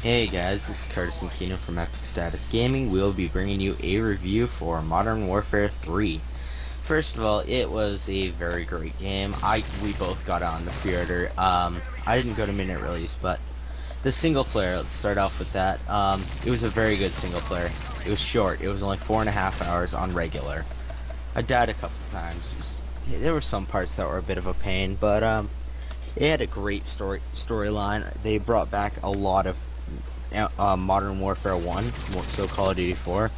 Hey guys, this is Curtis and Keenan from Epic Status Gaming. We'll be bringing you a review for Modern Warfare 3. First of all, it was a very great game. We both got on the pre-order. I didn't go to minute release, but the single player, let's start off with that. It was a very good single player. It was short. It was only 4.5 hours on regular. I died a couple times. There were some parts that were a bit of a pain, but it had a great storyline. They brought back a lot of Modern Warfare 1, so Call of Duty 4,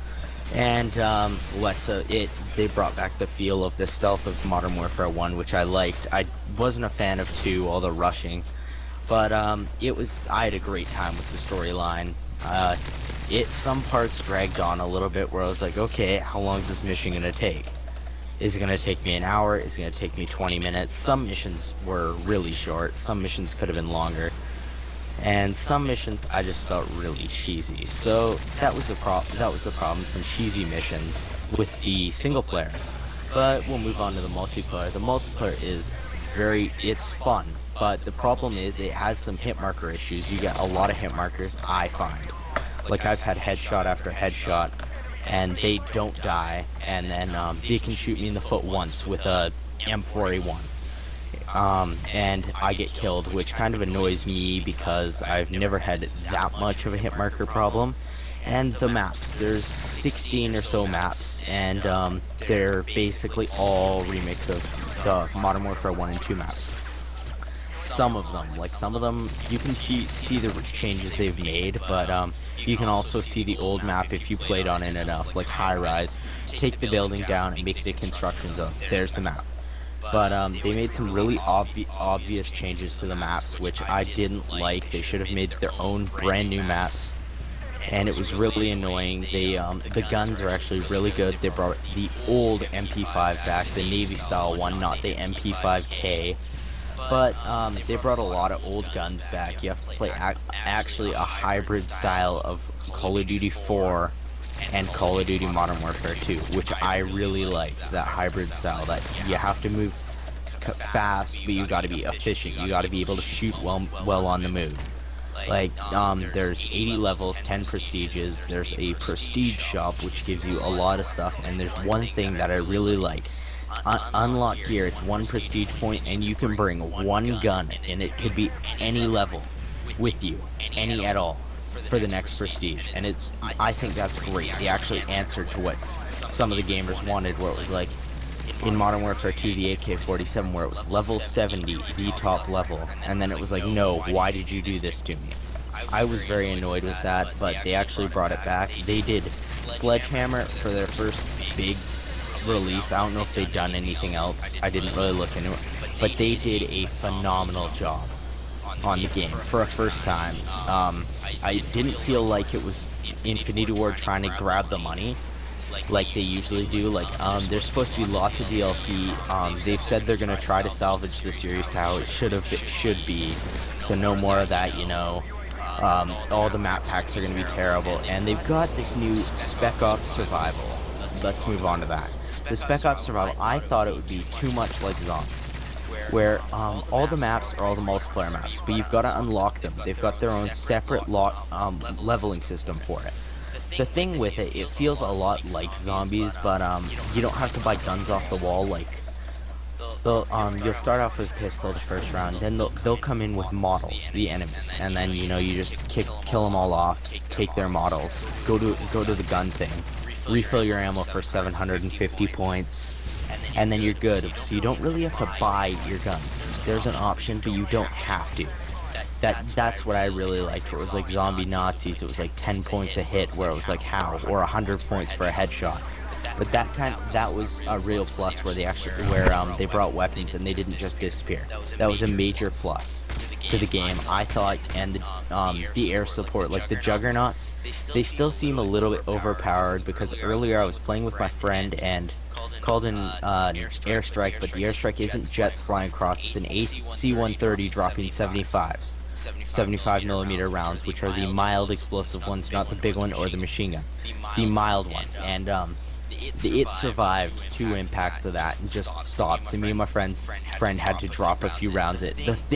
and they brought back the feel of the stealth of Modern Warfare 1, which I liked. I wasn't a fan of 2, all the rushing, but I had a great time with the storyline. Some parts dragged on a little bit where I was like, okay, how long is this mission gonna take? Is it gonna take me an hour? Is it gonna take me 20 minutes? Some missions were really short, some missions could have been longer. And some missions I just felt really cheesy. So that was the problem, some cheesy missions with the single player. But we'll move on to the multiplayer. The multiplayer is it's fun, but the problem is it has some hit marker issues. You get a lot of hit markers, I find. Like I've had headshot after headshot and they don't die, and then they can shoot me in the foot once with a M4A1. And I get killed, which kind of annoys me because I've never had that much of a hit marker problem. And the maps, there's 16 or so maps, and they're basically all remix of the Modern Warfare 1 and 2 maps. Some of them, you can see the changes they've made, but you can also see the old map if you played on it enough, like High Rise. Take the building down and make it a construction zone. There's the map. But they made some really obvious changes to the maps, which I didn't like. They should have made their own brand new maps, and it was really annoying. The guns are actually really good. They brought the old MP5 back, the Navy style one, not the MP5K. But they brought a lot of old guns back. You have to play actually a hybrid style of Call of Duty 4 and Call of Duty Modern Warfare 2, which I really like, that hybrid style, that you have to move fast, but you gotta be efficient, you gotta be able to shoot well on the move. Like, there's 80 levels, 10 prestiges, there's a prestige shop, which gives you a lot of stuff, and there's one thing that I really like. Unlock gear, it's 1 prestige point, and you can bring one gun, and it could be any level with you, any at all, for the next prestige, and I think that's great. They actually answered to what some of the gamers wanted, where it was like in Modern Warfare 2 the AK-47, where it was level 70, the top level, and then it was like, no, why did you do this to me? I was very annoyed with that, but they actually brought it back. They did Sledgehammer for their first big release. I don't know if they've done anything else, I didn't really look into it, but they did a phenomenal job on the game for a first time. I didn't feel like it was Infinity Ward trying to grab the money like they usually do. Like, there's supposed to be lots of DLC. They've said they're gonna try to salvage the series to how it should be, so no more of that, you know. All the map packs are gonna be terrible, and they've got this new Spec Ops Survival. Let's move on to that. The Spec Ops Survival, I thought it would be too much like Zombies, where all the maps are all the multiplayer maps, but you've got to unlock them. They've got their own separate leveling system for it. The thing with it, it feels a lot like Zombies, but you don't have to buy guns off the wall. Like, you'll start off with a pistol the first round, then they'll come in with models, the enemies, and then, you know, you just kill them all off, take their models, go to the gun thing, refill your ammo for 750 points, and then you're good. So you don't really have to buy your guns. There's an option, but you don't have to. That's what I really liked. It was like Zombie Nazis. It was like 10 points a hit, where it was like how, or 100 points for a headshot. But that was a real plus, where they brought weapons and they didn't just disappear. That was a major plus to the game, I thought. And the air support, like the Juggernauts, they still seem a little bit overpowered, because earlier I was playing with my friend and called in airstrike, but the airstrike isn't jets flying across, it's an AC-130 dropping 75mm rounds, which are the mild explosive ones, not the big one or the machine gun, the mild ones. And it survived 2 impacts of that and just stopped. So me and my friend had to drop a few rounds. The